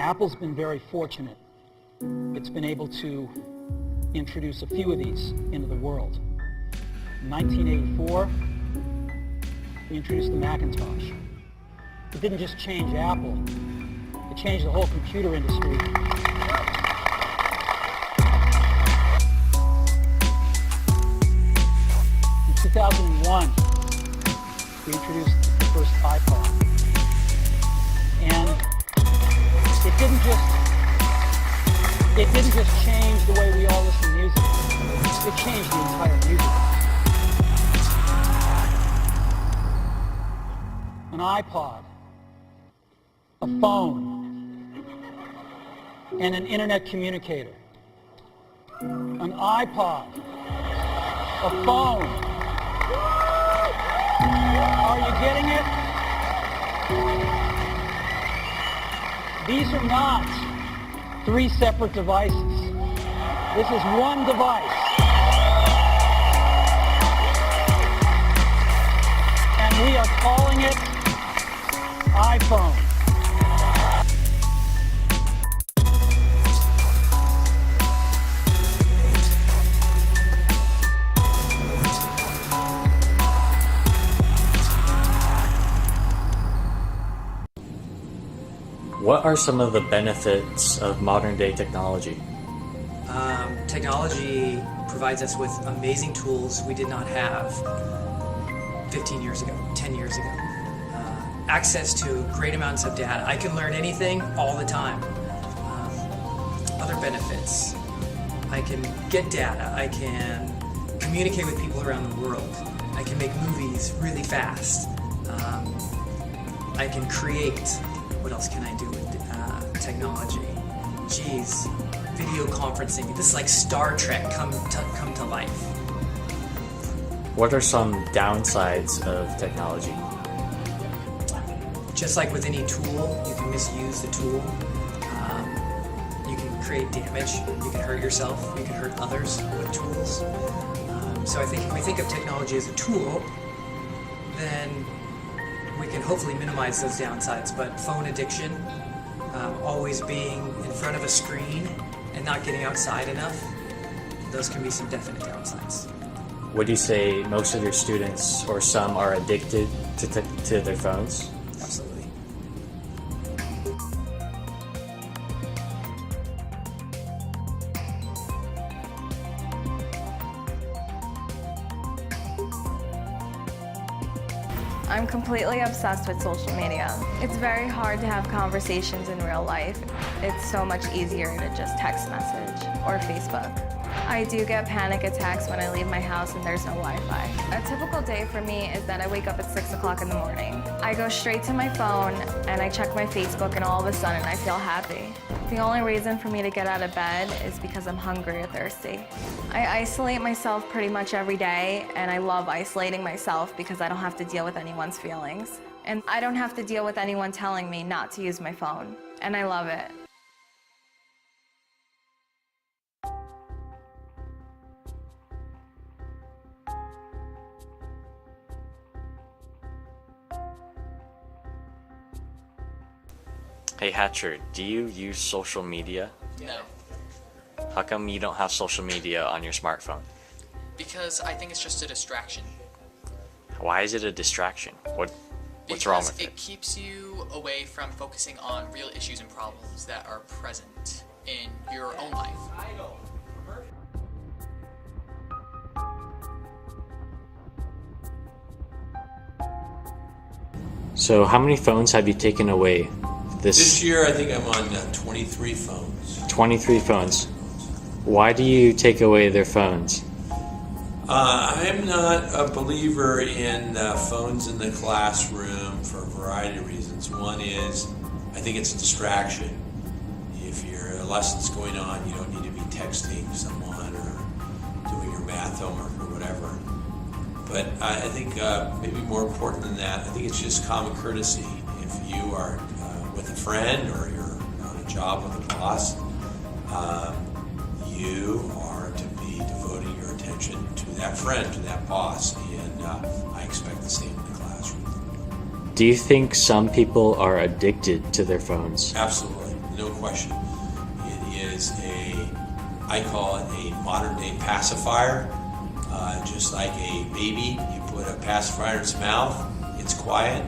Apple's been very fortunate. It's been able to introduce a few of these into the world. In 1984, we introduced the Macintosh. It didn't just change Apple, it changed the whole computer industry. In 2001, we introduced the first iPod. And it didn't just change the way we all listen to music. It changed the entire music. An iPod, a phone, and an internet communicator. An iPod, a phone. Are you getting it? These are not three separate devices. This is one device. And we are calling it iPhone. What are some of the benefits of modern day technology? Technology provides us with amazing tools we did not have 15 years ago, 10 years ago. Access to great amounts of data. I can learn anything all the time. Other benefits. I can get data. I can communicate with people around the world. I can make movies really fast. I can create. What else can I do with technology? Geez, video conferencing. This is like Star Trek come to life. What are some downsides of technology? Just like with any tool, you can misuse the tool. You can create damage. You can hurt yourself. You can hurt others with tools. So I think if we think of technology as a tool, then we can hopefully minimize those downsides. But phone addiction, always being in front of a screen and not getting outside enough, those can be some definite downsides. Would you say most of your students or some are addicted to their phones? Absolutely. I'm completely obsessed with social media. It's very hard to have conversations in real life. It's so much easier to just text message or Facebook. I do get panic attacks when I leave my house and there's no Wi-Fi. A typical day for me is that I wake up at 6 o'clock in the morning. I go straight to my phone and I check my Facebook, and all of a sudden I feel happy. The only reason for me to get out of bed is because I'm hungry or thirsty. I isolate myself pretty much every day, and I love isolating myself because I don't have to deal with anyone's feelings. And I don't have to deal with anyone telling me not to use my phone. And I love it. Hey Hatcher, do you use social media? No, How come you don't have social media on your smartphone? because I think it's just a distraction. Why is it a distraction? What's wrong with Because it? it keeps you away from focusing on real issues and problems that are present in your own life. So how many phones have you taken away This year, I think I'm on 23 phones. 23 phones. Why do you take away their phones? I'm not a believer in phones in the classroom for a variety of reasons. One is, I think it's a distraction. If your lesson's going on, you don't need to be texting someone or doing your math homework or whatever. But I think maybe more important than that, I think it's just common courtesy. If you are with a friend or you're on a job with a boss, you are to be devoting your attention to that friend, to that boss, and I expect the same in the classroom. Do you think some people are addicted to their phones? Absolutely. no question. It is I call it a modern day pacifier. Just like a baby, you put a pacifier in its mouth, it's quiet.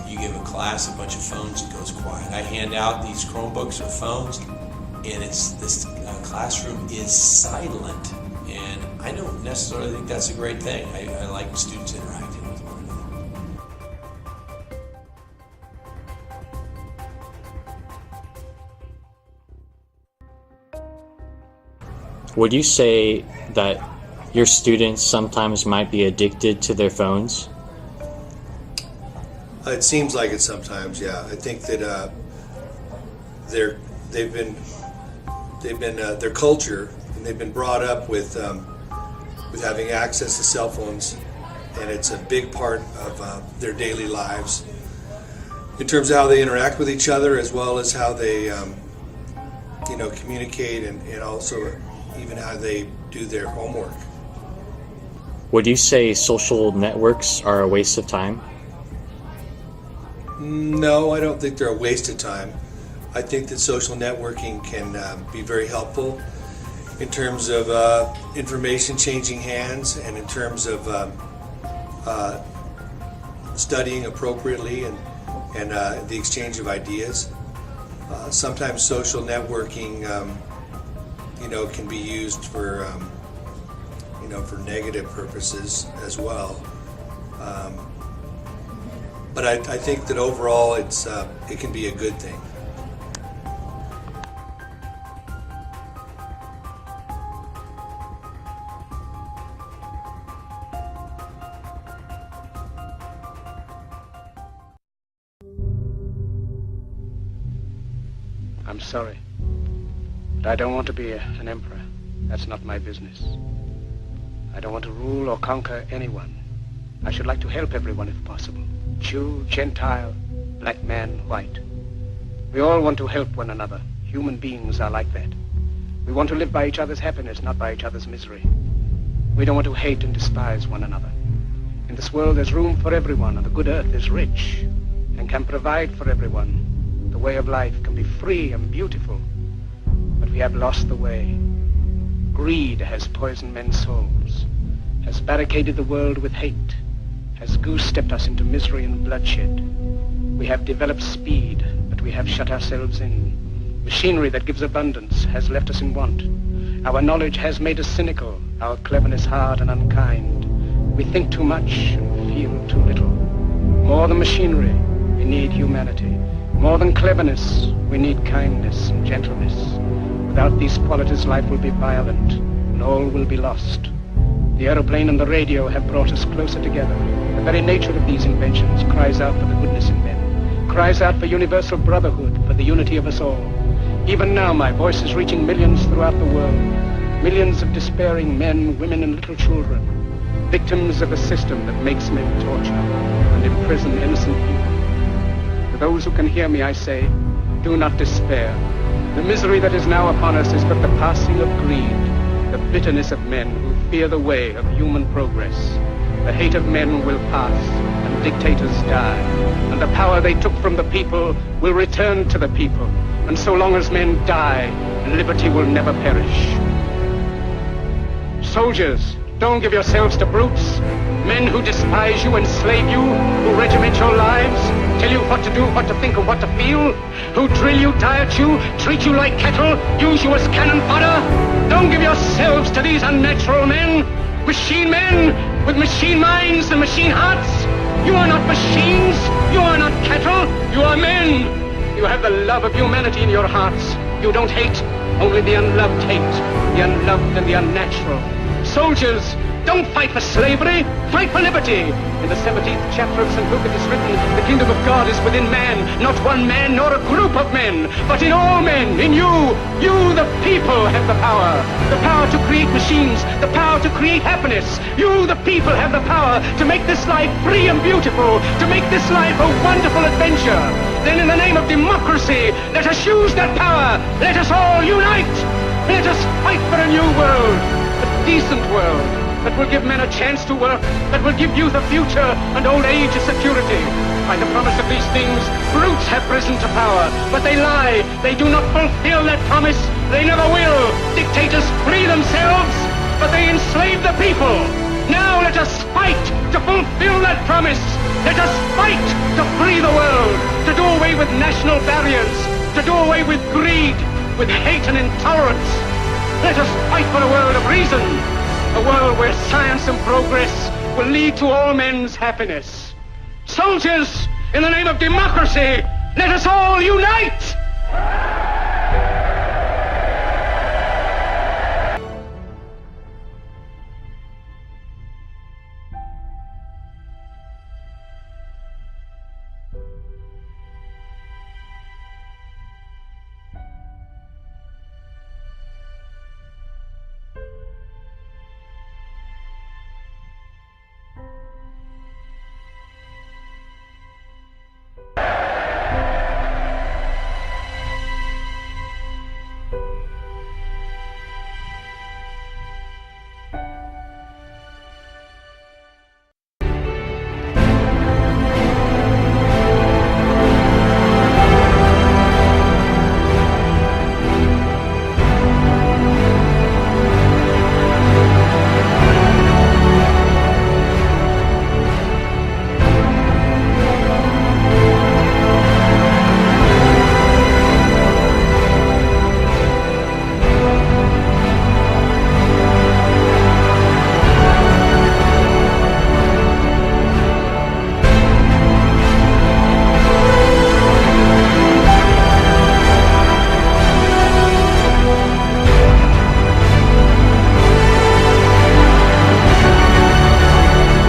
You give a class a bunch of phones, it goes quiet. I hand out these Chromebooks or phones, and this classroom is silent. And I don't necessarily think that's a great thing. I like students interacting with one another. Would you say that your students sometimes might be addicted to their phones? It seems like it sometimes, yeah. I think that they've been their culture, and they've been brought up with having access to cell phones, and it's a big part of their daily lives in terms of how they interact with each other, as well as how they communicate, and also even how they do their homework. Would you say social networks are a waste of time? No, I don't think they're a waste of time. I think that social networking can be very helpful in terms of information changing hands, and in terms of studying appropriately, and the exchange of ideas. Sometimes social networking can be used for for negative purposes as well. But I think that overall it can be a good thing. I'm sorry, but I don't want to be an emperor. That's not my business. I don't want to rule or conquer anyone. I should like to help everyone if possible. Jew, Gentile, black man, white. We all want to help one another. Human beings are like that. We want to live by each other's happiness, not by each other's misery. We don't want to hate and despise one another. In this world there's room for everyone, and the good earth is rich and can provide for everyone. The way of life can be free and beautiful, but we have lost the way. Greed has poisoned men's souls, has barricaded the world with hate, has goose-stepped us into misery and bloodshed. We have developed speed, but we have shut ourselves in. Machinery that gives abundance has left us in want. Our knowledge has made us cynical, our cleverness hard and unkind. We think too much and feel too little. More than machinery, we need humanity. More than cleverness, we need kindness and gentleness. Without these qualities, life will be violent, and all will be lost. The aeroplane and the radio have brought us closer together. The very nature of these inventions cries out for the goodness in men, cries out for universal brotherhood, for the unity of us all. Even now, my voice is reaching millions throughout the world, millions of despairing men, women, and little children, victims of a system that makes men torture and imprison innocent people. To those who can hear me, I say, do not despair. The misery that is now upon us is but the passing of greed, the bitterness of men who fear the way of human progress. The hate of men will pass, and dictators die, and the power they took from the people will return to the people. And so long as men die, liberty will never perish. Soldiers, don't give yourselves to brutes, men who despise you, enslave you, who regiment your lives, tell you what to do, what to think, and what to feel, who drill you, diet you, treat you like cattle, use you as cannon fodder. Don't give yourselves to these unnatural men, machine men with machine minds and machine hearts. You are not machines, you are not cattle, you are men. You have the love of humanity in your hearts. You don't hate, only the unloved hate, the unloved and the unnatural. Soldiers, don't fight for slavery, fight for liberty. In the 17th chapter of St. Luke it is written, the kingdom of God is within man, not one man nor a group of men, but in all men, in you. You, the people, have the power to create machines, the power to create happiness. You, the people, have the power to make this life free and beautiful, to make this life a wonderful adventure. Then in the name of democracy, let us use that power. Let us all unite. Let us fight for a new world, a decent world, that will give men a chance to work, that will give youth a future and old age a security. By the promise of these things, brutes have risen to power, but they lie. They do not fulfill that promise. They never will. Dictators free themselves, but they enslave the people. Now let us fight to fulfill that promise. Let us fight to free the world, to do away with national barriers, to do away with greed, with hate and intolerance. Let us fight for a world of reason, a world where science and progress will lead to all men's happiness. Soldiers, in the name of democracy, let us all unite!